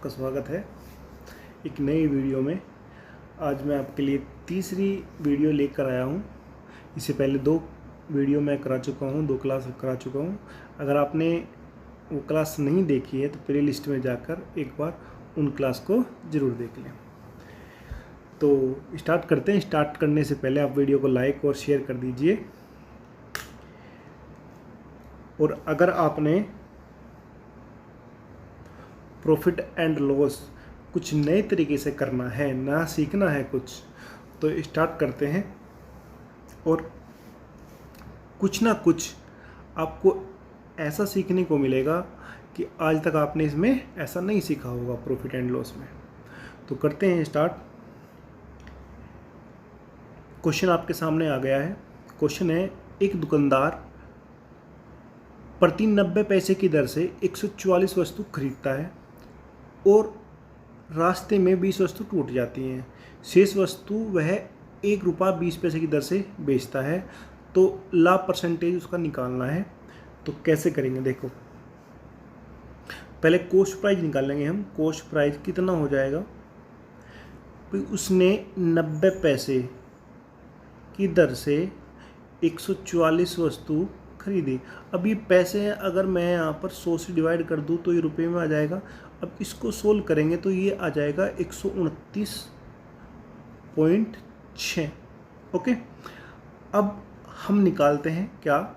आपका स्वागत है एक नई वीडियो में। आज मैं आपके लिए तीसरी वीडियो लेकर आया हूँ। इससे पहले दो वीडियो मैं करा चुका हूँ, 2 क्लास करा चुका हूँ। अगर आपने वो क्लास नहीं देखी है तो प्ले लिस्ट में जाकर एक बार उन क्लास को ज़रूर देख लें। तो स्टार्ट करते हैं। स्टार्ट करने से पहले आप वीडियो को लाइक और शेयर कर दीजिए। और अगर आपने प्रॉफिट एंड लॉस कुछ नए तरीके से करना है, ना सीखना है कुछ, तो स्टार्ट करते हैं। और कुछ ना कुछ आपको ऐसा सीखने को मिलेगा कि आज तक आपने इसमें ऐसा नहीं सीखा होगा प्रॉफिट एंड लॉस में। तो करते हैं स्टार्ट। क्वेश्चन आपके सामने आ गया है। क्वेश्चन है, एक दुकानदार प्रति 90 पैसे की दर से 144 वस्तु खरीदता है और रास्ते में 20 वस्तु टूट जाती हैं। शेष वस्तु वह 1 रुपया 20 पैसे की दर से बेचता है, तो लाभ परसेंटेज उसका निकालना है। तो कैसे करेंगे देखो, पहले कॉस्ट प्राइस निकालेंगे हम। कॉस्ट प्राइस कितना हो जाएगा भाई, उसने 90 पैसे की दर से 144 वस्तु खरीदी। अब ये पैसे हैं, अगर मैं यहाँ पर 100 से डिवाइड कर दूँ तो ये रुपये में आ जाएगा। अब इसको सोल्व करेंगे तो ये आ जाएगा 129.6। ओके, अब हम निकालते हैं क्या,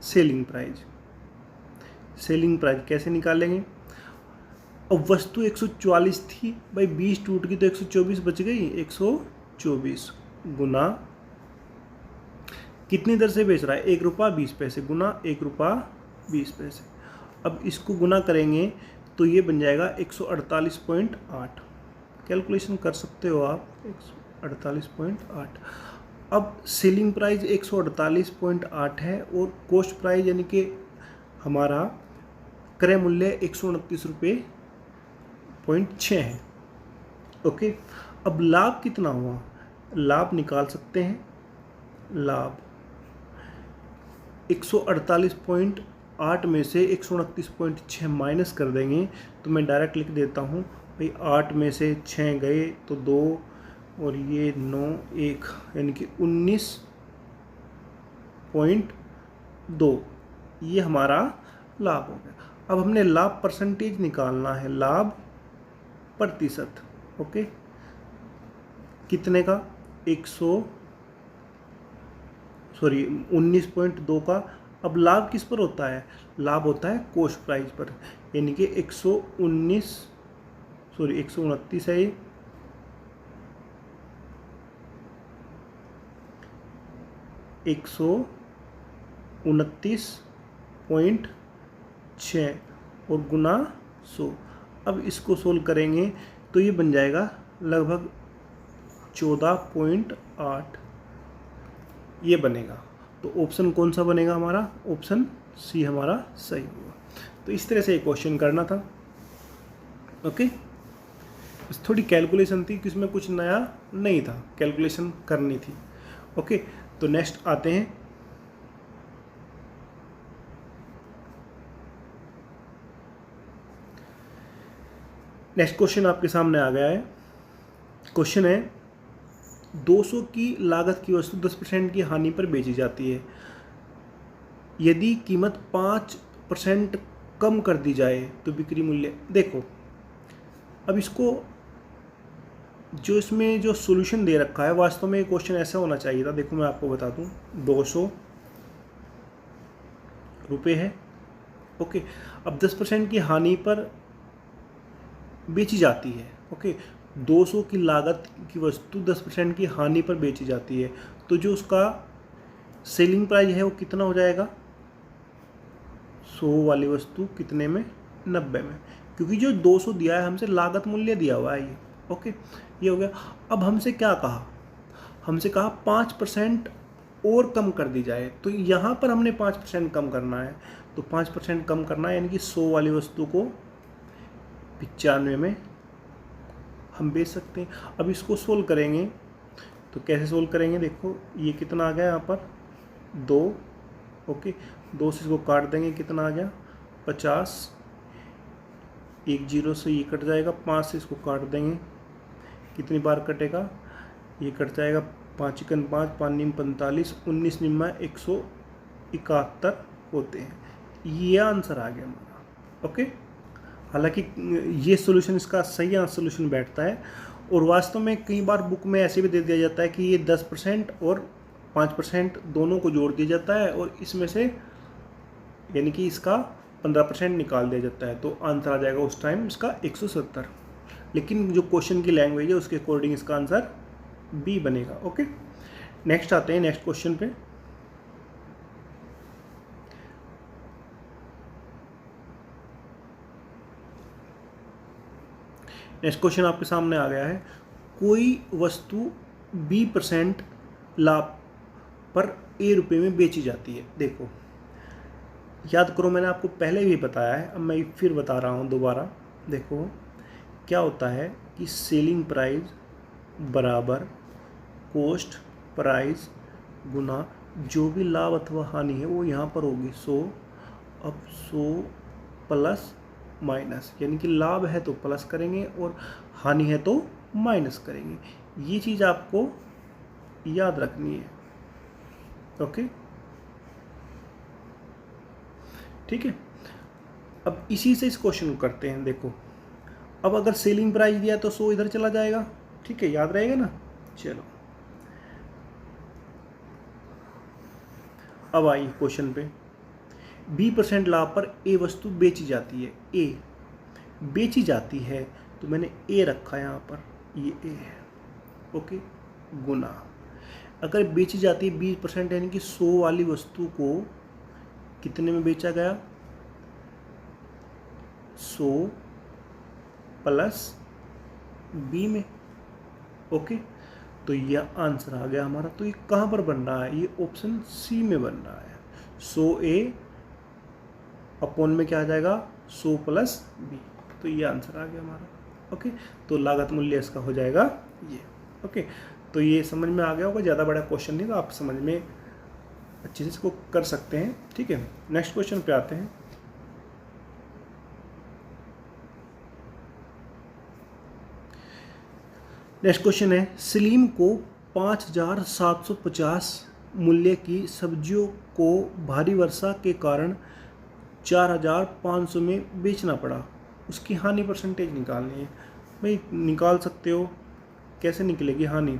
सेलिंग प्राइस। सेलिंग प्राइस कैसे निकालेंगे? अब वस्तु 144 थी भाई, 20 टूट गई तो 124 बच गई। 124 गुना कितनी दर से बेच रहा है, 1 रुपया 20 पैसे गुना 1 रुपया 20 पैसे। अब इसको गुना करेंगे तो ये बन जाएगा 148.8। कैलकुलेशन कर सकते हो आप, 148.8। अब सेलिंग प्राइस 148.8 है और कॉस्ट प्राइस यानी कि हमारा क्रय मूल्य 129.6 है। ओके, अब लाभ कितना हुआ, लाभ निकाल सकते हैं। लाभ 148.8 में से 129.6 माइनस कर देंगे तो मैं डायरेक्ट लिख देता हूँ भाई, 8 में से 6 गए तो 2 और ये 9 1 यानी कि 19.2, ये हमारा लाभ हो गया। अब हमने लाभ परसेंटेज निकालना है, लाभ प्रतिशत। ओके, कितने का, 19.2 का। अब लाभ किस पर होता है, लाभ होता है कॉस्ट प्राइस पर, यानी कि 129 है ये, 129.6 और गुना 100। अब इसको सोल्व करेंगे तो ये बन जाएगा लगभग 14.8 ये बनेगा। तो ऑप्शन कौन सा बनेगा हमारा, ऑप्शन सी हमारा सही होगा। तो इस तरह से ये क्वेश्चन करना था। ओके, बस थोड़ी कैलकुलेशन थी कि इसमें कुछ नया नहीं था, कैलकुलेशन करनी थी। ओके, तो नेक्स्ट आते हैं। नेक्स्ट क्वेश्चन आपके सामने आ गया है। क्वेश्चन है, 200 की लागत की वस्तु 10% की हानि पर बेची जाती है। यदि कीमत 5% कम कर दी जाए तो बिक्री मूल्य। देखो, अब इसको जो इसमें जो सॉल्यूशन दे रखा है, वास्तव में ये क्वेश्चन ऐसा होना चाहिए था। देखो मैं आपको बता दूं, 200 रुपये है। ओके, अब 10% की हानि पर बेची जाती है। ओके, 200 की लागत की वस्तु 10% की हानि पर बेची जाती है, तो जो उसका सेलिंग प्राइस है वो कितना हो जाएगा, 100 वाली वस्तु कितने में, 90 में, क्योंकि जो 200 दिया है हमसे लागत मूल्य दिया हुआ है ये। ओके, ये हो गया। अब हमसे क्या कहा, हमसे कहा 5% और कम कर दी जाए, तो यहाँ पर हमने 5% कम करना है। तो 5% कम करना है, यानी कि 100 वाली वस्तु को 95 में हम बेच सकते हैं। अब इसको सोल्व करेंगे तो कैसे सोल्व करेंगे, देखो ये कितना आ गया यहाँ पर 2। ओके, 2 से इसको काट देंगे, कितना आ गया 50। एक जीरो से ये कट जाएगा, 5 से इसको काट देंगे, कितनी बार कटेगा, ये कट जाएगा, 5 एकन 5, 5 निम 45, 19 निम्मा 171 होते हैं। ये आंसर आ गया हमारा। ओके, हालांकि ये सॉल्यूशन इसका सही सॉल्यूशन बैठता है, और वास्तव में कई बार बुक में ऐसे भी दे दिया जाता है कि ये 10% और 5% दोनों को जोड़ दिया जाता है, और इसमें से यानी कि इसका 15% निकाल दिया जाता है, तो आंसर आ जाएगा उस टाइम इसका 170। लेकिन जो क्वेश्चन की लैंग्वेज है उसके अकॉर्डिंग इसका आंसर बी बनेगा। ओके, नेक्स्ट आते हैं नेक्स्ट क्वेश्चन पे। नेक्स्ट क्वेश्चन आपके सामने आ गया है, कोई वस्तु 20% लाभ पर ए रुपये में बेची जाती है। देखो याद करो, मैंने आपको पहले भी बताया है, अब मैं फिर बता रहा हूँ दोबारा। देखो क्या होता है कि सेलिंग प्राइस बराबर कॉस्ट प्राइस गुना जो भी लाभ अथवा हानि है वो यहाँ पर होगी 100। अब 100 प्लस माइनस, यानी कि लाभ है तो प्लस करेंगे और हानि है तो माइनस करेंगे। ये चीज़ आपको याद रखनी है। ओके, ठीक है। अब इसी से इस क्वेश्चन को करते हैं। देखो अब अगर सेलिंग प्राइस दिया तो 100 इधर चला जाएगा, ठीक है, याद रहेगा ना। चलो अब आइए क्वेश्चन पे। 20% लाभ पर ए वस्तु बेची जाती है। ए बेची जाती है तो मैंने ए रखा यहाँ पर, ये ए है। ओके, गुना अगर बेची जाती है 20% यानी कि 100 वाली वस्तु को कितने में बेचा गया, 100 प्लस बी में। ओके, तो यह आंसर आ गया हमारा। तो ये कहाँ पर बन रहा है, ये ऑप्शन सी में बन रहा है। 100 ए अपॉन में क्या आ जाएगा, 100 प्लस बी। तो ये आंसर आ गया हमारा। ओके, तो लागत मूल्य इसका हो जाएगा ये। ओके, तो ये समझ में आ गया होगा, ज़्यादा बड़ा क्वेश्चन नहीं, तो आप समझ में अच्छे से इसको कर सकते हैं। ठीक है, नेक्स्ट क्वेश्चन पे आते हैं। नेक्स्ट क्वेश्चन है, सलीम को 5750 मूल्य की सब्जियों को भारी वर्षा के कारण 4500 में बेचना पड़ा, उसकी हानि परसेंटेज निकालनी है। भाई निकाल सकते हो, कैसे निकलेगी हानि।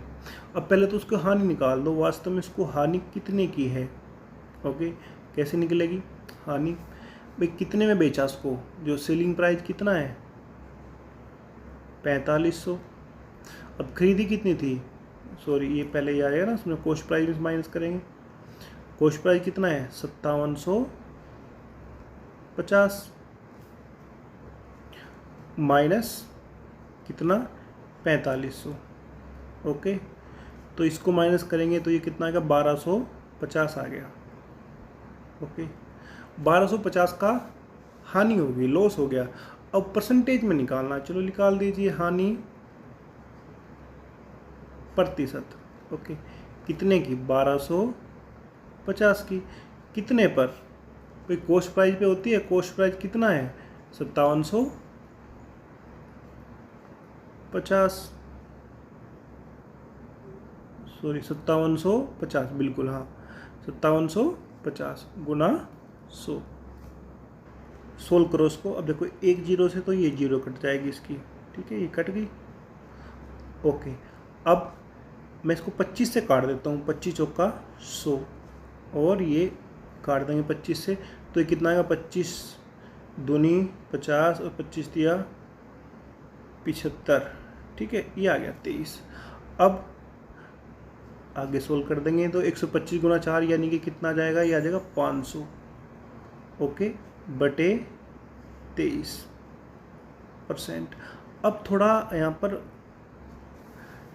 अब पहले तो उसको हानि निकाल दो, वास्तव में उसको हानि कितने की है। ओके, कैसे निकलेगी हानि, भाई कितने में बेचा उसको, जो सेलिंग प्राइस कितना है 4500। अब खरीदी कितनी थी, सॉरी ये पहले ही आ जाएगा ना, उसमें कॉस्ट प्राइस में माइनस करेंगे। कॉस्ट प्राइस कितना है 5750 माइनस कितना 4500। ओके, तो इसको माइनस करेंगे तो ये कितना आएगा 1250 आ गया। ओके, 1250 का हानि होगी, लॉस हो गया। अब परसेंटेज में निकालना, चलो निकाल दीजिए हानि प्रतिशत। ओके, कितने की 1250 की, कितने पर, भाई कॉस्ट प्राइस पे होती है, कॉस्ट प्राइस कितना है 5750, सॉरी 5750 बिल्कुल, हाँ 5750 गुना 100। सोल्व करो उसको। अब देखो एक जीरो से तो ये जीरो कट जाएगी इसकी, ठीक है, ये कट गई। ओके, अब मैं इसको 25 से काट देता हूँ, 25 चौका 100, और ये काट देंगे 25 से, तो ये कितना आएगा 25 दूनी 50 और 25 दिया 75, ठीक है, ये आ गया 23। अब आगे सोल्व कर देंगे तो 125 गुना 4 यानी कि कितना जाएगा, ये आ जाएगा 500। ओके, बटे 23%। अब थोड़ा यहाँ पर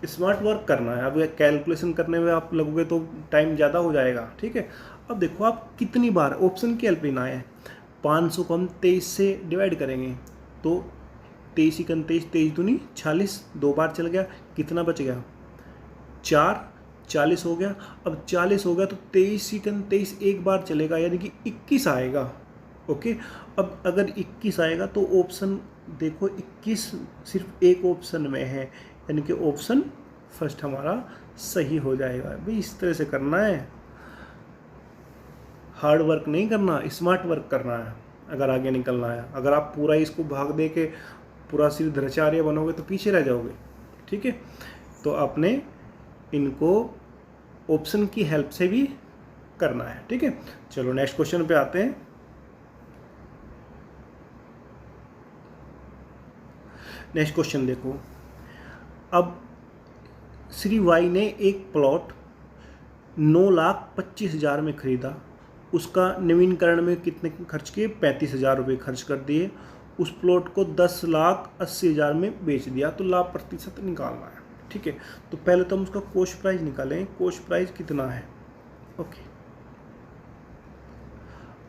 स्मार्ट वर्क करना है। अब कैलकुलेशन करने में आप लगोगे तो टाइम ज़्यादा हो जाएगा, ठीक है। अब देखो आप कितनी बार ऑप्शन की हेल्प लेना है। 500 को हम 23 से डिवाइड करेंगे तो 23 ही 23, 23 दूनी 46, 2 बार चल गया, कितना बच गया 4, 40 हो गया। अब 40 हो गया तो 23 ही 23 एक बार चलेगा, यानी कि 21 आएगा। ओके, अब अगर 21 आएगा तो ऑप्शन देखो 21 सिर्फ एक ऑप्शन में है, यानी कि ऑप्शन फर्स्ट हमारा सही हो जाएगा। भाई इस तरह से करना है, हार्ड वर्क नहीं करना, स्मार्ट वर्क करना है अगर आगे निकलना है। अगर आप पूरा इसको भाग दे के पूरा सिर्फ धृचार्य बनोगे तो पीछे रह जाओगे। ठीक है, तो आपने इनको ऑप्शन की हेल्प से भी करना है। ठीक है, चलो नेक्स्ट क्वेश्चन पे आते हैं। नेक्स्ट क्वेश्चन देखो, अब श्री वाई ने एक प्लॉट 9,25,000 में खरीदा, उसका नवीनीकरण में कितने खर्च किए? 35,000 रुपये खर्च कर दिए। उस प्लॉट को 10,80,000 में बेच दिया, तो लाभ प्रतिशत निकालना है। ठीक है, तो पहले तो हम उसका कॉस्ट प्राइस निकालें। कॉस्ट प्राइस कितना है? ओके,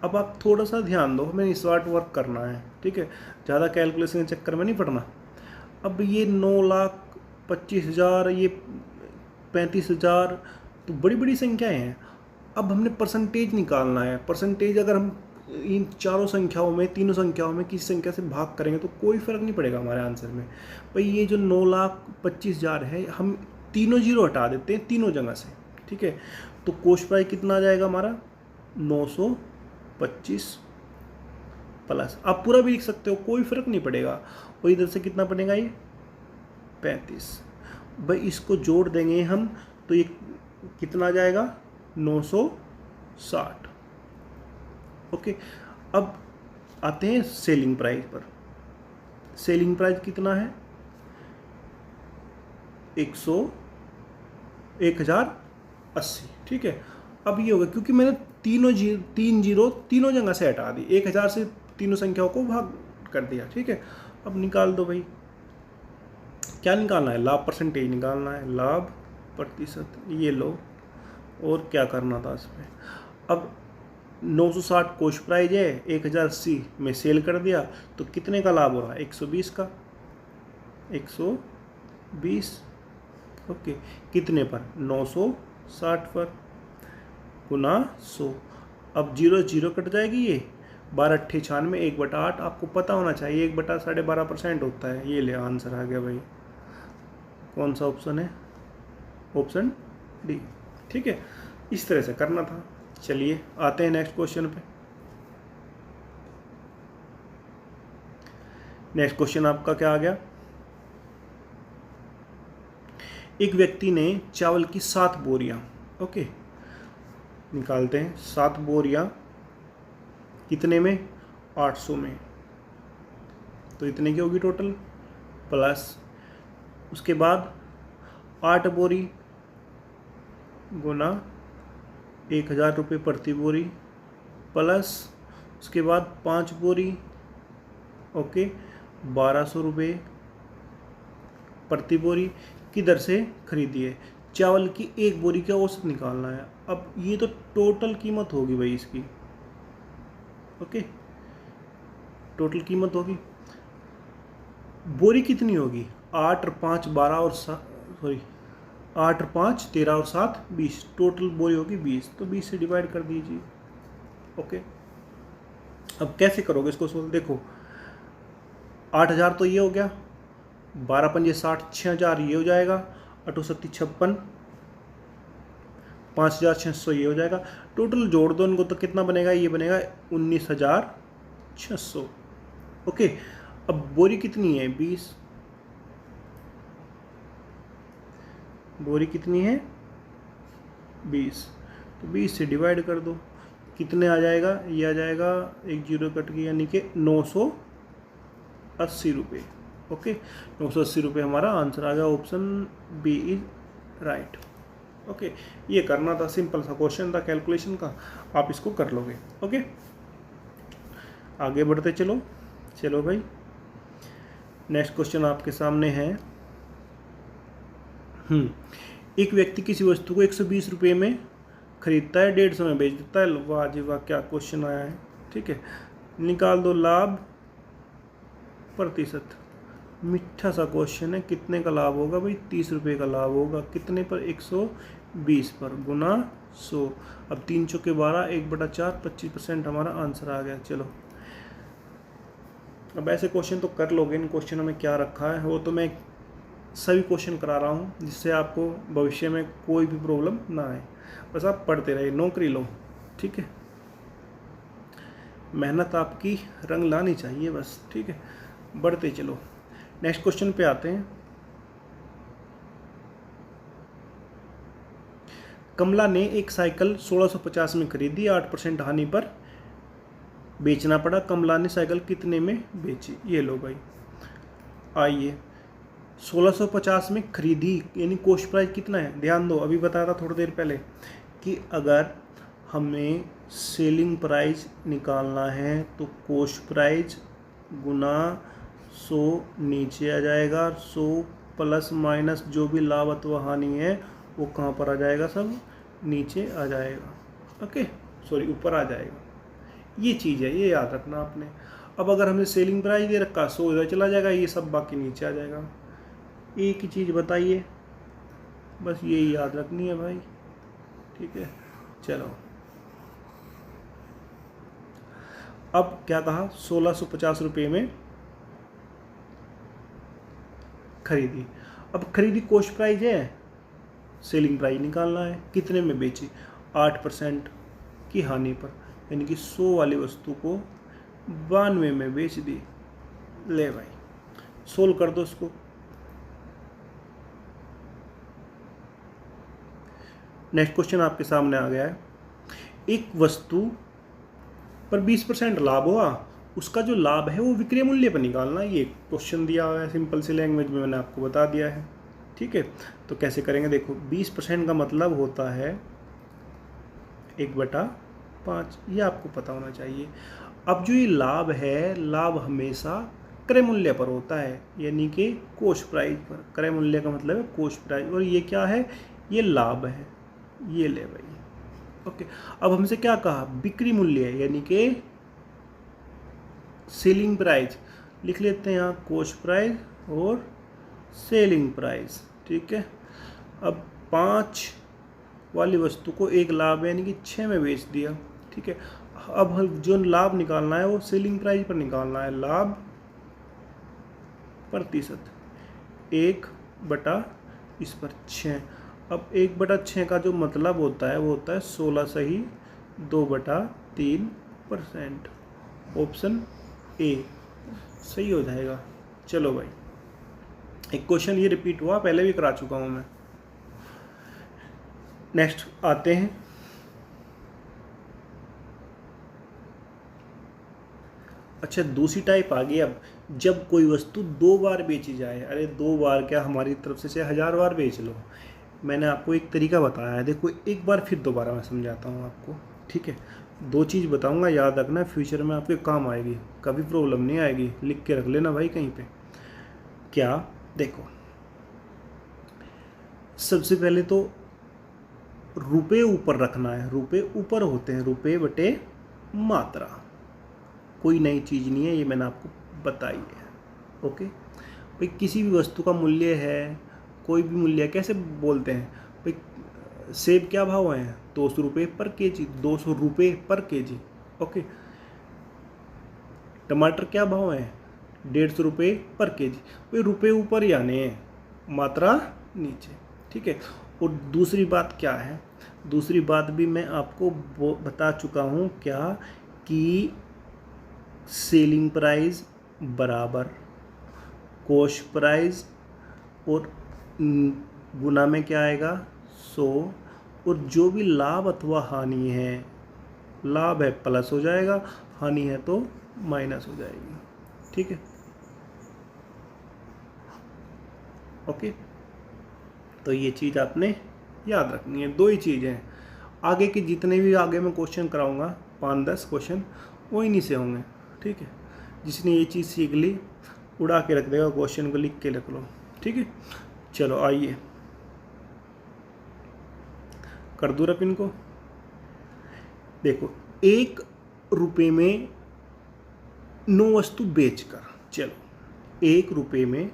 अब आप थोड़ा सा ध्यान दो, हमें स्मार्ट वर्क करना है। ठीक है, ज़्यादा कैलकुलेशन के चक्कर में नहीं पड़ना। अब ये 9,25,000, ये 35,000, तो बड़ी बड़ी संख्याएं हैं। अब हमने परसेंटेज निकालना है। परसेंटेज अगर हम इन चारों संख्याओं में, तीनों संख्याओं में किसी संख्या से भाग करेंगे तो कोई फ़र्क नहीं पड़ेगा हमारे आंसर में। भाई ये जो 9,25,000 है, हम तीनों जीरो हटा देते हैं तीनों जगह से। ठीक है, तो कॉस्ट प्राइस कितना आ जाएगा हमारा? 925 प्लस, आप पूरा भी लिख सकते हो, कोई फ़र्क नहीं पड़ेगा। और इधर से कितना बनेगा? ये 35। भाई इसको जोड़ देंगे हम तो ये कितना आ जाएगा? 960। ओके, अब आते हैं सेलिंग प्राइस पर। सेलिंग प्राइस कितना है? 1,080। ठीक है, अब ये होगा क्योंकि मैंने तीन जीरो तीनों जगह से हटा दी, 1,000 से तीनों संख्याओं को भाग कर दिया। ठीक है, अब निकाल दो भाई, क्या निकालना है? लाभ परसेंटेज निकालना है, लाभ प्रतिशत। ये लो, और क्या करना था इसमें? अब 960 कॉस्ट प्राइस है, 1,080 में सेल कर दिया, तो कितने का लाभ हो रहा है? 120 का, 120। ओके, कितने पर? 960 पर, गुना 100। अब 0 0 कट जाएगी, ये 12×8 = 1/8। आपको पता होना चाहिए 1/12.5% होता है। ये ले आंसर आ गया भाई। कौन सा ऑप्शन है? Option D. ठीक है, इस तरह से करना था। चलिए आते हैं नेक्स्ट क्वेश्चन पे। नेक्स्ट क्वेश्चन आपका क्या आ गया? एक व्यक्ति ने चावल की 7 बोरियां, ओके, निकालते हैं। 7 बोरियां कितने में? 800 में। तो इतने की होगी टोटल, प्लस उसके बाद 8 बोरी गुना 1,000 रुपये प्रति बोरी, प्लस उसके बाद 5 बोरी, ओके, 1,200 रुपये प्रति बोरी। किधर से खरीदी है? चावल की एक बोरी का औसत निकालना है। अब ये तो टोटल कीमत होगी भाई इसकी, ओके, टोटल कीमत होगी। बोरी कितनी होगी? 8 और 5 12 और 8 और 5 13 और 7 20। टोटल बोरी होगी 20, तो 20 से डिवाइड कर दीजिए। ओके, अब कैसे करोगे इसको सोल्व? देखो 8,000 तो ये हो गया, 12 पंजे 60, 6,000 ये हो जाएगा, 8 7 56, 5,600 ये हो जाएगा। टोटल जोड़ दो इनको तो कितना बनेगा? ये बनेगा 19,600। ओके, अब बोरी कितनी है? 20। बोरी कितनी है? 20। तो 20 से डिवाइड कर दो, कितने आ जाएगा? ये आ जाएगा, एक जीरो कट गया, यानी कि 980 रुपये। ओके, 980 रुपये हमारा आंसर आ गया। Option B is right. Okay, ये करना था, सिंपल सा क्वेश्चन था कैलकुलेशन का, आप इसको कर लोगे। ओके, आगे बढ़ते चलो। चलो भाई, नेक्स्ट क्वेश्चन आपके सामने है। एक व्यक्ति किसी वस्तु को 120 रुपये में खरीदता है, 150 में बेच देता है। वाह जी वाह, क्या क्वेश्चन आया है। ठीक है, निकाल दो लाभ प्रतिशत। मीठा सा क्वेश्चन है। कितने का लाभ होगा भाई? 30 रुपये का लाभ होगा। कितने पर? 120 पर, गुना 100। अब 3 चौके 12, 1/4, 25% हमारा आंसर आ गया। चलो अब ऐसे क्वेश्चन तो कर लोगे, इन क्वेश्चनों में क्या रखा है वो तो मैं सभी क्वेश्चन करा रहा हूँ जिससे आपको भविष्य में कोई भी प्रॉब्लम ना आए। बस आप पढ़ते रहिए, नौकरी लो, ठीक है। मेहनत आपकी रंग लानी चाहिए बस, ठीक है। बढ़ते चलो, नेक्स्ट क्वेश्चन पे आते हैं। कमला ने एक साइकिल 1650 में खरीदी, 8% हानि पर बेचना पड़ा। कमला ने साइकिल कितने में बेची? ये लो भाई, आइए 1650 में खरीदी यानी कॉस्ट प्राइस कितना है, ध्यान दो। अभी बताया था थोड़ी देर पहले कि अगर हमें सेलिंग प्राइस निकालना है तो कॉस्ट प्राइस गुना 100 नीचे आ जाएगा, 100 प्लस माइनस जो भी लाभ अथवा हानि है वो कहाँ पर आ जाएगा, सब नीचे आ जाएगा। ओके, सॉरी ऊपर आ जाएगा। ये चीज़ है, ये याद रखना आपने। अब अगर हमने सेलिंग प्राइस दे रखा 100 इधर चला जाएगा, ये सब बाकी नीचे आ जाएगा। एक ही चीज़ बताइए, बस यही याद रखनी है भाई, ठीक है। चलो अब क्या कहा, 1650 रुपये में खरीदी। अब खरीदी कॉस्ट प्राइस है, सेलिंग प्राइस निकालना है, कितने में बेची, 8% की हानि पर, यानी कि 100 वाली वस्तु को 92 में बेच दी। ले भाई सोल्व कर दो इसको। नेक्स्ट क्वेश्चन आपके सामने आ गया है। एक वस्तु पर 20% लाभ हुआ, उसका जो लाभ है वो विक्रय मूल्य पर निकालना। ये क्वेश्चन दिया हुआ है सिंपल सी लैंग्वेज में, मैंने आपको बता दिया है, ठीक है। तो कैसे करेंगे, देखो 20% का मतलब होता है 1/5, ये आपको पता होना चाहिए। अब जो ये लाभ है, लाभ हमेशा क्रय मूल्य पर होता है, यानी कि कॉस्ट प्राइस पर। क्रय मूल्य का मतलब है कॉस्ट प्राइस, और ये क्या है, ये लाभ है। ये ले भाई, ओके। अब हमसे क्या कहा, बिक्री मूल्य, यानी कि सेलिंग प्राइस। लिख लेते हैं यहाँ कॉस्ट प्राइस और सेलिंग प्राइस, ठीक है। अब 5 वाली वस्तु को एक लाभ यानी कि 6 में बेच दिया, ठीक है। अब जो लाभ निकालना है वो सेलिंग प्राइस पर निकालना है, लाभ प्रतिशत 1/6 इस पर 6। अब 1/6 का जो मतलब होता है वो होता है 16 सही 2/3%। ऑप्शन ए सही हो जाएगा। चलो भाई, एक क्वेश्चन ये रिपीट हुआ, पहले भी करा चुका हूँ मैं। नेक्स्ट आते हैं, अच्छा दूसरी टाइप आ गई। अब जब कोई वस्तु 2 बार बेची जाए, अरे 2 बार क्या, हमारी तरफ से 1000 बार बेच लो। मैंने आपको एक तरीका बताया है, देखो एक बार फिर दोबारा मैं समझाता हूँ आपको, ठीक है। 2 चीज़ बताऊँगा, याद रखना, फ्यूचर में आपके काम आएगी, कभी प्रॉब्लम नहीं आएगी, लिख के रख लेना भाई कहीं पे। क्या, देखो सबसे पहले तो रुपए ऊपर रखना है, रुपए ऊपर होते हैं, रुपए बटे मात्रा, कोई नई चीज़ नहीं है, ये मैंने आपको बताई है, ओके। भाई किसी भी वस्तु का मूल्य है, कोई भी मूल्य कैसे बोलते हैं भाई, सेब क्या भाव है, 200 रुपये पर केजी, 200 रुपये पर केजी, ओके। टमाटर क्या भाव है, 150 रुपये पर केजी। भाई रुपये ऊपर ही आने हैं, मात्रा नीचे, ठीक है। और दूसरी बात क्या है, दूसरी बात भी मैं आपको बता चुका हूँ, क्या कि सेलिंग प्राइस बराबर कॉस्ट प्राइस और गुना में क्या आएगा 100, और जो भी लाभ अथवा हानि है, लाभ है प्लस हो जाएगा, हानि है तो माइनस हो जाएगी, ठीक है, ओके। तो ये चीज़ आपने याद रखनी है, 2 ही चीज़ें हैं। आगे के जितने भी आगे मैं क्वेश्चन कराऊंगा 5-10 क्वेश्चन वो इन्हीं से होंगे, ठीक है। जिसने ये चीज़ सीख ली उड़ा के रख देगा, क्वेश्चन को लिख के रख लो, ठीक है। चलो आइए कर दूँ रप इनको। देखो 1 रुपये में 9 वस्तु बेचकर, चलो 1 रुपये में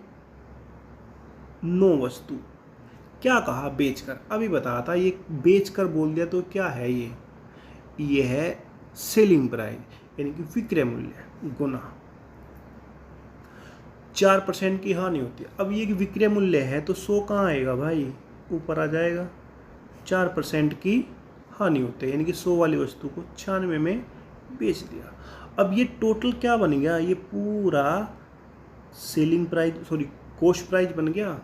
9 वस्तु, क्या कहा बेचकर, अभी बताया था, ये बेचकर बोल दिया तो क्या है ये है सेलिंग प्राइस, यानी कि विक्रय मूल्य गुना 4% की हानि होती है। अब ये कि विक्रय मूल्य है तो 100 कहाँ आएगा भाई, ऊपर आ जाएगा। 4% की हानि होती है, यानी कि 100 वाली वस्तु को 96 में बेच दिया। अब ये टोटल क्या बन गया, ये पूरा सेलिंग प्राइस कॉस्ट प्राइस बन गया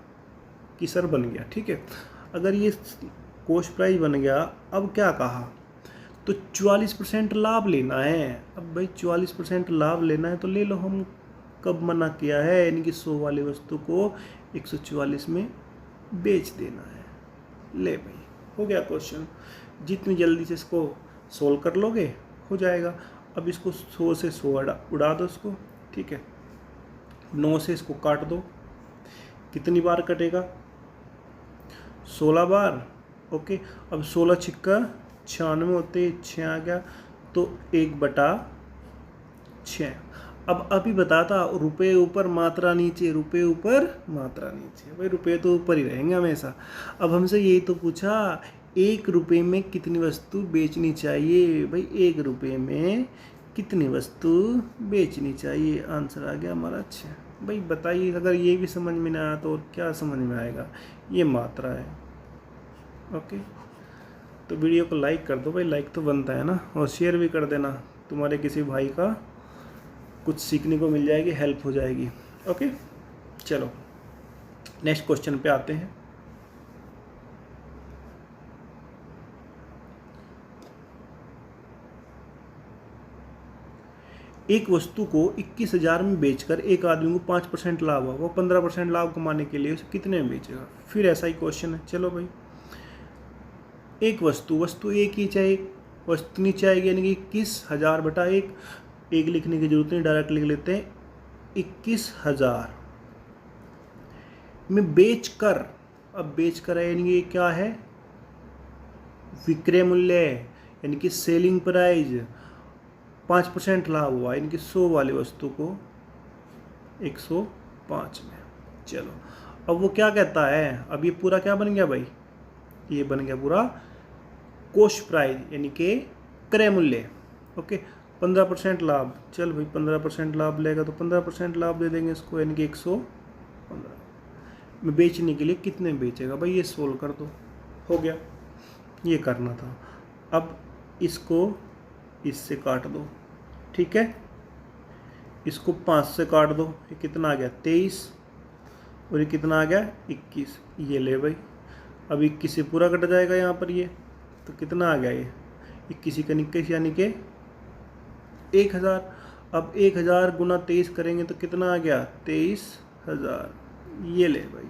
कि सर बन गया, ठीक है। अगर ये कॉस्ट प्राइस बन गया, अब क्या कहा, तो 44% लाभ लेना है। अब भाई 44% लाभ लेना है तो ले लो, हम कब मना किया है, यानी कि 100 वाली वस्तु को 144 में बेच देना है। ले भाई, हो गया क्वेश्चन। जितनी जल्दी से इसको सोल्व कर लोगे हो जाएगा। अब इसको 100 से 100 उड़ा दो इसको, ठीक है। 9 से इसको काट दो, कितनी बार कटेगा, 16 बार, ओके। अब 16 छिक्का 96 होते, 6 आ गया तो 1/6। अब अभी बताता, रुपए ऊपर मात्रा नीचे, रुपए ऊपर मात्रा नीचे, भाई रुपए तो ऊपर ही रहेंगे हमेशा। अब हमसे यही तो पूछा, 1 रुपये में कितनी वस्तु बेचनी चाहिए, भाई 1 रुपये में कितनी वस्तु बेचनी चाहिए। आंसर आ गया हमारा 6। भाई बताइए, अगर ये भी समझ में ना आया तो और क्या समझ में आएगा, ये मात्रा है, ओके। तो वीडियो को लाइक कर दो भाई, लाइक तो बनता है ना, और शेयर भी कर देना, तुम्हारे किसी भाई का कुछ सीखने को मिल जाएगी, हेल्प हो जाएगी, ओके। चलो नेक्स्ट क्वेश्चन पे आते हैं। एक वस्तु को 21,000 में बेचकर एक आदमी को 5% लाभ हुआ, वो 15% लाभ कमाने के लिए उसे कितने में बेचेगा। फिर ऐसा ही क्वेश्चन है। चलो भाई, एक वस्तु एक ही चाहिए, वस्तु नहीं चाहिए, यानी कि 21,000 बटा एक लिखने की जरूरत नहीं, डायरेक्ट लिख लेते हैं। 21,000 में बेचकर, अब बेचकर है यानी कि क्या है, विक्रय मूल्य, यानी कि सेलिंग प्राइस, 5% लाभ हुआ, यानी कि 100 वाली वस्तु को 105 में। चलो अब वो क्या कहता है, अब ये पूरा क्या बन गया भाई, ये बन गया पूरा कॉस्ट प्राइस, यानी कि क्रय मूल्य, ओके। 15% लाभ, चल भाई 15% लाभ लेगा तो 15% लाभ दे देंगे इसको, यानी कि 115 में बेचने के लिए कितने में बेचेगा, भाई ये सोल्व कर दो, हो गया, ये करना था। अब इसको इससे काट दो, ठीक है, इसको 5 से काट दो, ये कितना आ गया 23, और ये कितना आ गया 21, ये ले भाई। अब 21 से पूरा कट जाएगा यहाँ पर, ये तो कितना आ गया, ये 21 का 21 यानी कि 1,000। अब 1,000 गुना 23 करेंगे तो कितना आ गया 23,000, ये ले भाई।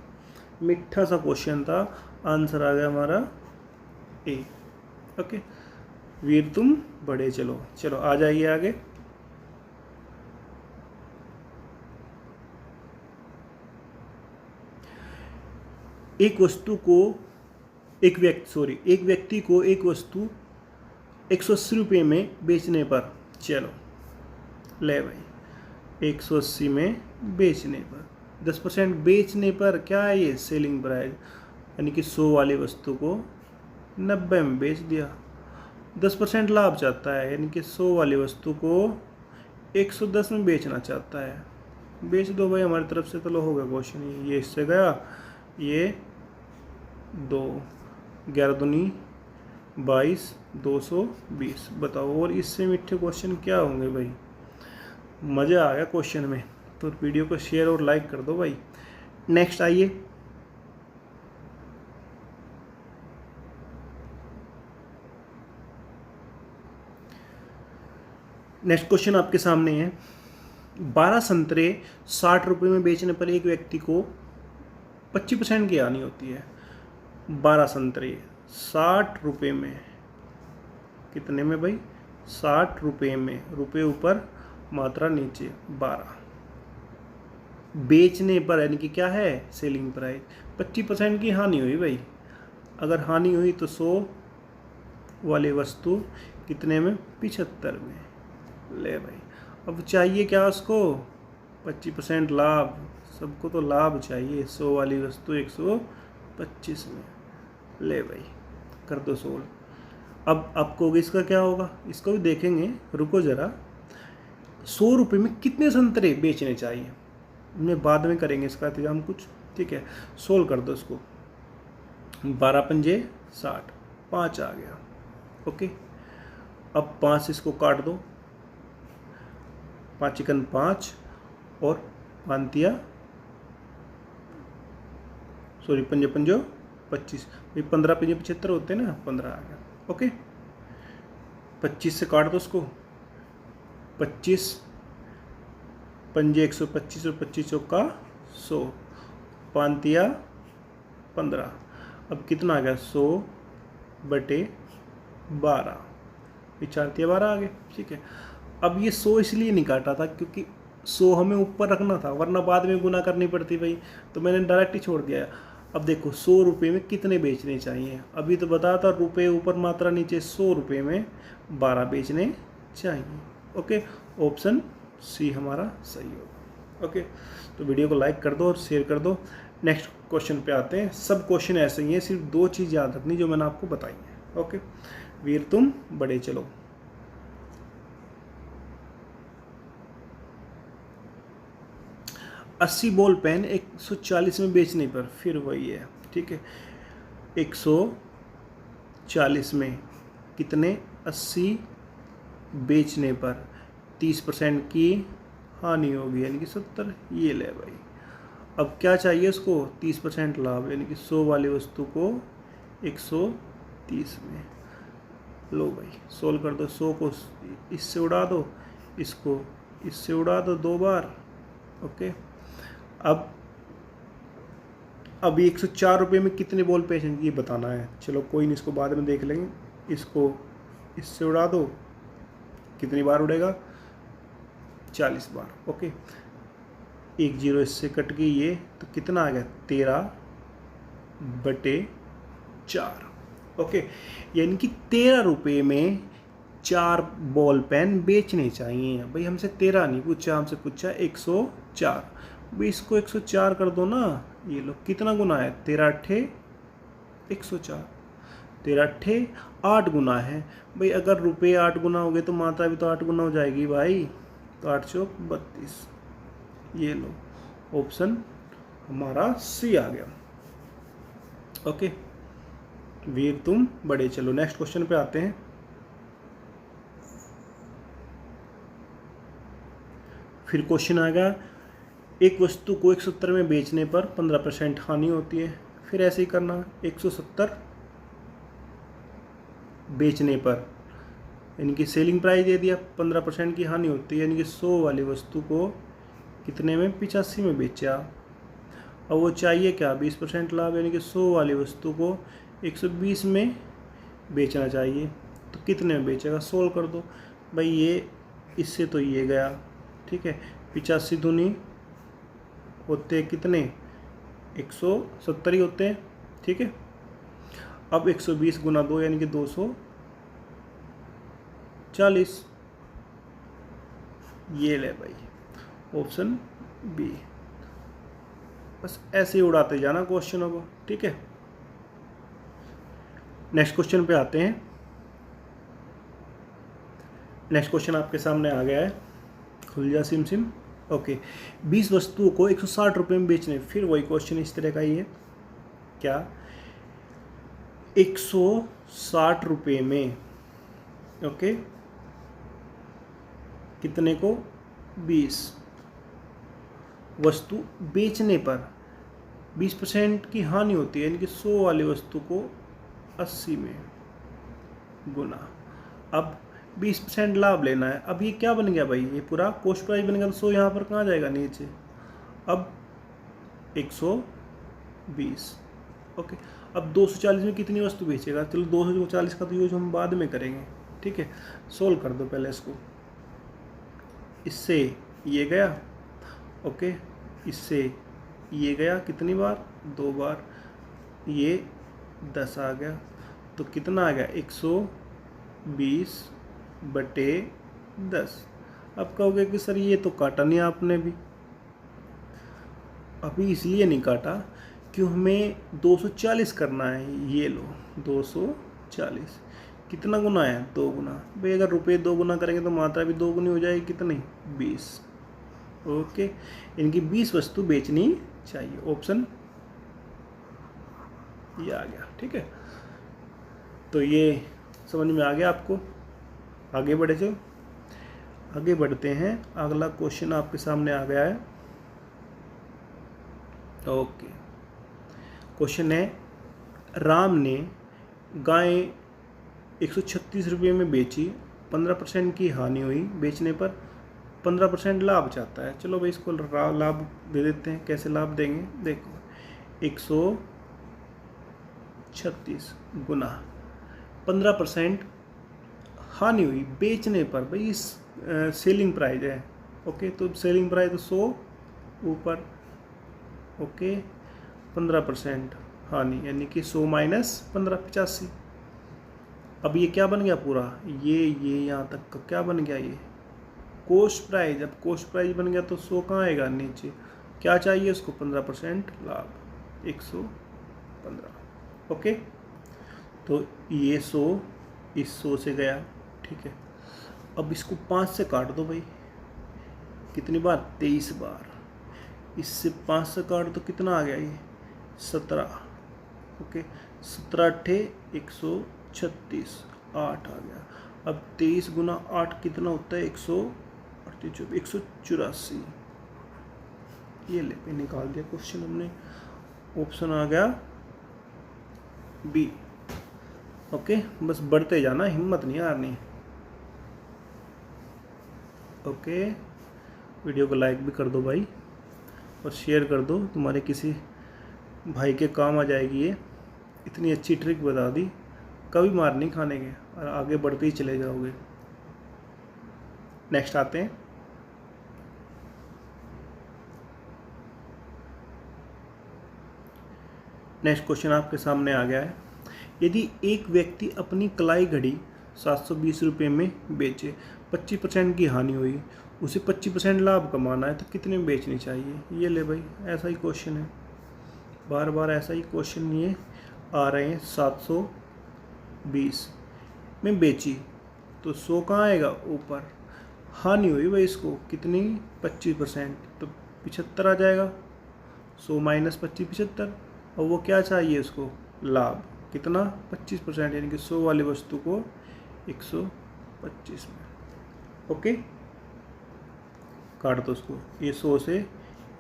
मिठा सा क्वेश्चन था, आंसर आ गया हमारा ए, ओके। वीर तुम बड़े, चलो चलो आ जाइए आगे। एक व्यक्ति को एक वस्तु 180 रुपये में बेचने पर, चलो ले भाई 180 में बेचने पर, 10% बेचने पर क्या है ये, सेलिंग प्राइस, यानी कि 100 वाली वस्तु को 90 में बेच दिया। 10% लाभ चाहता है, यानी कि 100 वाली वस्तु को 110 में बेचना चाहता है, बेच दो भाई हमारी तरफ से। तो हो गया क्वेश्चन, ये इससे गया, ये 2 11 दूनी 22, 220, बताओ और इससे मीठे क्वेश्चन क्या होंगे भाई। मज़ा आ गया क्वेश्चन में, तो वीडियो को शेयर और लाइक कर दो भाई। नेक्स्ट आइए, नेक्स्ट क्वेश्चन आपके सामने है। 12 संतरे 60 रुपये में बेचने पर एक व्यक्ति को 25% की हानि होती है। 12 संतरे 60 रुपये में, कितने में भाई 60 रुपये में, रुपये ऊपर मात्रा नीचे 12, बेचने पर यानी कि क्या है सेलिंग प्राइस, 25% की हानि हुई भाई। अगर हानि हुई तो 100 वाली वस्तु कितने में 75 में, ले भाई। अब चाहिए क्या उसको 25% लाभ, सबको तो लाभ चाहिए। 100 वाली वस्तु 125 में, ले भाई कर दो सोल्व। अब आपको इसका क्या होगा, इसको भी देखेंगे, रुको ज़रा। 100 रुपये में कितने संतरे बेचने चाहिए, में बाद में करेंगे इसका इंतजाम कुछ, ठीक है। सोल्व कर दो इसको, 12 पंजे 60, 5 आ गया, ओके। अब 5 इसको काट दो, 5 चिकन 5 और 5 तिया सॉरी पंजे पंजो 25, 15 पंजे 75 होते हैं ना, 15 आ गया, ओके। 25 से काट दो उसको, 25 पंजे 125 और 25 चौका 100, 5 तिया 15। अब कितना आ गया 100/12, 4 तिया 12 आ गए, ठीक है। अब ये 100 इसलिए नहीं काटा था क्योंकि 100 हमें ऊपर रखना था, वरना बाद में गुना करनी पड़ती भाई, तो मैंने डायरेक्ट ही छोड़ दिया। अब देखो 100 रुपये में कितने बेचने चाहिए, अभी तो बताया था रुपये ऊपर मात्रा नीचे, 100 रुपये में 12 बेचने चाहिए, ओके। ऑप्शन सी हमारा सही होगा, ओके। तो वीडियो को लाइक कर दो और शेयर कर दो। नेक्स्ट क्वेश्चन पे आते हैं। सब क्वेश्चन ऐसे ही हैं, सिर्फ 2 चीज़ याद रखनी जो मैंने आपको बताई है, ओके। वीर तुम बड़े चलो। 80 बॉल पेन 140 में बेचने पर, फिर वही है, ठीक है। 140 में कितने, 80 बेचने पर 30% की हानि होगी, यानी कि 70। ये ले भाई, अब क्या चाहिए उसको, 30% लाभ, यानी कि 100 वाली वस्तु को 130 में। लो भाई सोल्व कर दो, 100 को इससे उड़ा दो, इसको इससे उड़ा दो 2 बार, ओके। अब 104 रुपये में कितने बॉल पेन ये बताना है। चलो कोई नहीं, इसको बाद में देख लेंगे। इसको इससे उड़ा दो, कितनी बार उड़ेगा, 40 बार, ओके। 1 0 इससे कट गई ये, तो कितना आ गया 13/4, ओके। यानी कि 13 रुपये में 4 बॉल पेन बेचने चाहिए। भाई हमसे 13 नहीं पूछा, हमसे पूछा 104। भाई इसको 104 कर दो ना, ये लो कितना गुना है, 13 8 104, 13 8 8 गुना है। भाई अगर रुपये 8 गुना हो गए तो मात्रा भी तो 8 गुना हो जाएगी भाई, तो 8 चौक 32। ये लो ऑप्शन हमारा सी आ गया, ओके। वीर तुम बड़े चलो। नेक्स्ट क्वेश्चन पे आते हैं। फिर क्वेश्चन आ गया, एक वस्तु को 170 में बेचने पर 15% हानि होती है। फिर ऐसे ही करना, 170 बेचने पर, यानी कि सेलिंग प्राइस दे दिया, 15% की हानि होती है, यानी कि 100 वाली वस्तु को कितने में, 85 में बेचा। अब वो चाहिए क्या, 20% लाभ, यानी कि 100 वाली वस्तु को 120 में बेचना चाहिए, तो कितने में बेचेगा। सोल्व कर दो भाई, ये इससे तो ये गया, ठीक है। 85 दूनी होते कितने, 170 ही होते हैं, ठीक है। अब 120 गुना 2 यानी कि 240। ये ले भाई ऑप्शन बी। बस ऐसे ही उड़ाते जाना क्वेश्चनों को, ठीक है। नेक्स्ट क्वेश्चन पे आते हैं। नेक्स्ट क्वेश्चन आपके सामने आ गया है, खुल जा सिम सिम, ओके। 20 वस्तुओं को 160 रुपये में बेचने, फिर वही क्वेश्चन इस तरह का ही है, क्या 160 रुपये में, ओके, कितने को, 20 वस्तु बेचने पर 20% की हानि होती है, यानी कि 100 वाली वस्तु को 80 में गुना। अब 20% लाभ लेना है। अब ये क्या बन गया भाई, ये पूरा कॉस्ट प्राइस बन गया, तो 100 यहाँ पर कहाँ जाएगा, नीचे। अब 120, ओके। अब 240 में कितनी वस्तु बेचेगा, चलो 240 का तो यूज हम बाद में करेंगे, ठीक है। सोल्व कर दो पहले इसको, इससे ये गया, ओके, इससे ये गया, कितनी बार, 2 बार, ये 10 आ गया, तो कितना आ गया, 120/10। अब कहोगे कि सर ये तो काटा नहीं आपने भी। अभी इसलिए नहीं काटा क्यों, हमें 240 करना है। ये लो 240 कितना गुना है, 2 गुना। भाई अगर रुपये 2 गुना करेंगे तो मात्रा भी 2 गुनी हो जाएगी, कितनी, 20। ओके, इनकी 20 वस्तु बेचनी चाहिए। ऑप्शन ये आ गया। ठीक है, तो ये समझ में आ गया आपको। आगे बढ़े, जो आगे बढ़ते हैं, अगला क्वेश्चन आपके सामने आ गया है। ओके, क्वेश्चन है, राम ने गाय 136 रुपये में बेची, 15% की हानि हुई, बेचने पर 15% लाभ चाहता है। चलो भाई इसको लाभ दे देते हैं। कैसे लाभ देंगे, देखो 136 गुना 15% हानि हुई बेचने पर, भाई सेलिंग प्राइस है। ओके, तो सेलिंग प्राइस तो 100 ऊपर, ओके 15% हानि, यानी कि 100 माइनस 15 85। अब ये क्या बन गया पूरा, ये यहाँ तक का क्या बन गया, ये कोस्ट प्राइस। अब कोस्ट प्राइस बन गया तो 100 कहाँ आएगा, नीचे। क्या चाहिए उसको, 15% लाभ, 115। ओके, तो ये 100 इस 100 से गया। ठीक है, अब इसको 5 से काट दो भाई, कितनी बार, 23 बार। इससे 5 से काट तो कितना आ गया, ये 17। ओके, 17 अट्ठे 136, 8 आ गया। अब 23 गुना 8 कितना होता है, 184। ये ले पे निकाल दिया क्वेश्चन हमने। ऑप्शन आ गया बी। ओके, बस बढ़ते जाना, हिम्मत नहीं हारनी। ओके, वीडियो को लाइक भी कर दो भाई, और शेयर कर दो, तुम्हारे किसी भाई के काम आ जाएगी ये। इतनी अच्छी ट्रिक बता दी, कभी मार नहीं खाने के, और आगे बढ़ते ही चले जाओगे। नेक्स्ट आते हैं, नेक्स्ट क्वेश्चन आपके सामने आ गया है। यदि एक व्यक्ति अपनी कलाई घड़ी 720 रुपये में बेचे, 25% की हानि हुई, उसे 25% लाभ कमाना है, तो कितने में बेचनी चाहिए। ये ले भाई, ऐसा ही क्वेश्चन है, बार बार ऐसा ही क्वेश्चन ये आ रहे हैं। 720 में बेची तो 100 कहाँ आएगा, ऊपर। हानि हुई भाई इसको, कितनी, 25%, तो 75 आ जाएगा। 100 माइनस 25 75, और वो क्या चाहिए उसको, लाभ, कितना, 25%, यानी कि 100 वाली वस्तु को 125 में। ओके, काट दो उसको, ये 100 से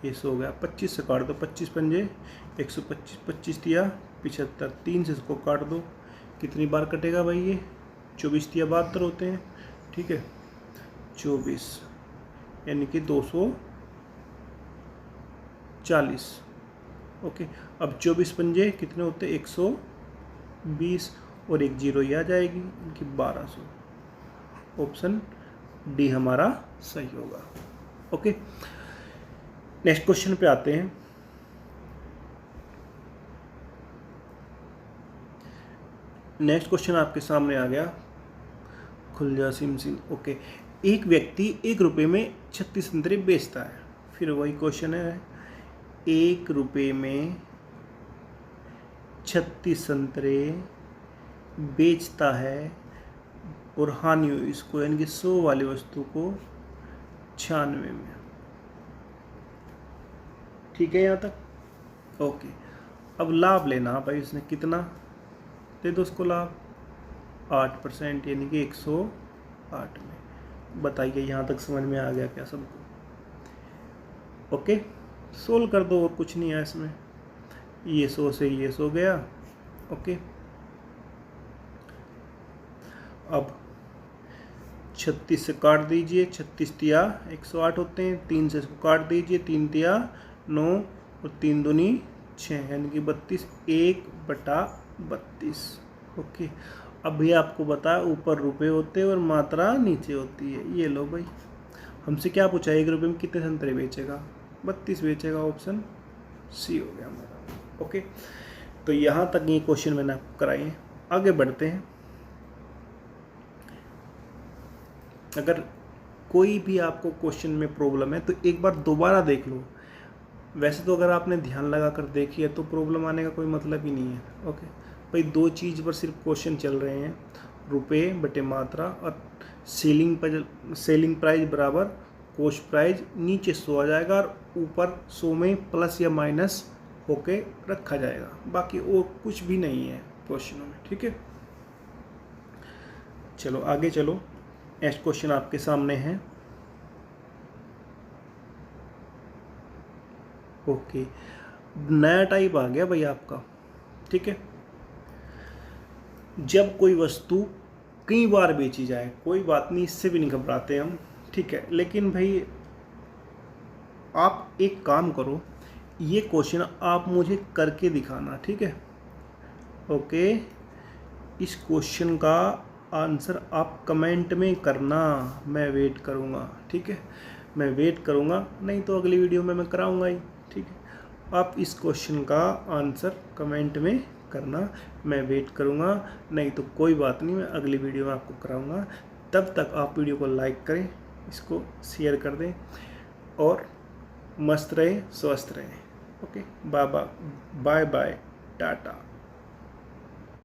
ये 100 हो गया, 25 से काट दो, 25 पंजे 125, 25 दिया 75, 3 से इसको काट दो, कितनी बार कटेगा भाई, ये 24 दिया 72 होते हैं। ठीक है, 24 यानी कि 240। ओके, अब 24 पंजे कितने होते हैं, 120, और एक जीरो ही आ जाएगी, इनकी 1200। ऑप्शन डी हमारा सही होगा। ओके, नेक्स्ट क्वेश्चन पे आते हैं। नेक्स्ट क्वेश्चन आपके सामने आ गया, खुल जा सिम सिम। ओके, एक व्यक्ति 1 रुपये में 36 संतरे बेचता है। फिर वही क्वेश्चन है, 1 रुपये में 36 संतरे बेचता है और हानि हुई इसको, यानी कि 100 वाली वस्तु को 96 में। ठीक है यहाँ तक, ओके। अब लाभ लेना भाई, उसने कितना दे दो उसको लाभ, 8%, यानी कि 108 में। बताइए यहाँ तक समझ में आ गया क्या सबको। ओके, सोल्व कर दो, और कुछ नहीं है इसमें। ये 100 से ये 100 गया। ओके, अब 36 से काट दीजिए, 36 तिया 108 होते हैं, 3 से इसको काट दीजिए, 3 तिया 9, और 3 दूनी 6, यानी कि 32, 1/32। ओके, अभी आपको बताया ऊपर रुपए होते हैं और मात्रा नीचे होती है। ये लो भाई, हमसे क्या पूछा, 1 रुपये में कितने संतरे बेचेगा, 32 बेचेगा। ऑप्शन सी हो गया हमारा। ओके, तो यहाँ तक ये क्वेश्चन मैंने आपको कराए हैं। आगे बढ़ते हैं। अगर कोई भी आपको क्वेश्चन में प्रॉब्लम है तो एक बार दोबारा देख लो। वैसे तो अगर आपने ध्यान लगा कर देखी है तो प्रॉब्लम आने का कोई मतलब ही नहीं है। ओके भाई, 2 चीज़ पर सिर्फ क्वेश्चन चल रहे हैं, रुपए बटे मात्रा और सेलिंग प्राइस बराबर कॉस्ट प्राइस नीचे 100 आ जाएगा और ऊपर 100 में प्लस या माइनस होके रखा जाएगा, बाकी और कुछ भी नहीं है क्वेश्चनों में। ठीक है, चलो आगे चलो। नेक्स्ट क्वेश्चन आपके सामने है। ओके, नया टाइप आ गया भाई आपका। ठीक है, जब कोई वस्तु कई बार बेची जाए, कोई बात नहीं, इससे भी नहीं घबराते हम। ठीक है, लेकिन भाई आप एक काम करो, ये क्वेश्चन आप मुझे करके दिखाना। ठीक है, ओके, इस क्वेश्चन का आंसर आप कमेंट में करना, मैं वेट करूँगा। ठीक है, मैं वेट करूँगा, नहीं तो अगली वीडियो में मैं कराऊँगा ही। ठीक है, आप इस क्वेश्चन का आंसर कमेंट में करना, मैं वेट करूँगा, नहीं तो कोई बात नहीं, मैं अगली वीडियो में आपको कराऊँगा। तब तक आप वीडियो को लाइक करें, इसको शेयर कर दें और मस्त रहे, स्वस्थ रहें। Okay, bye bye, Tata.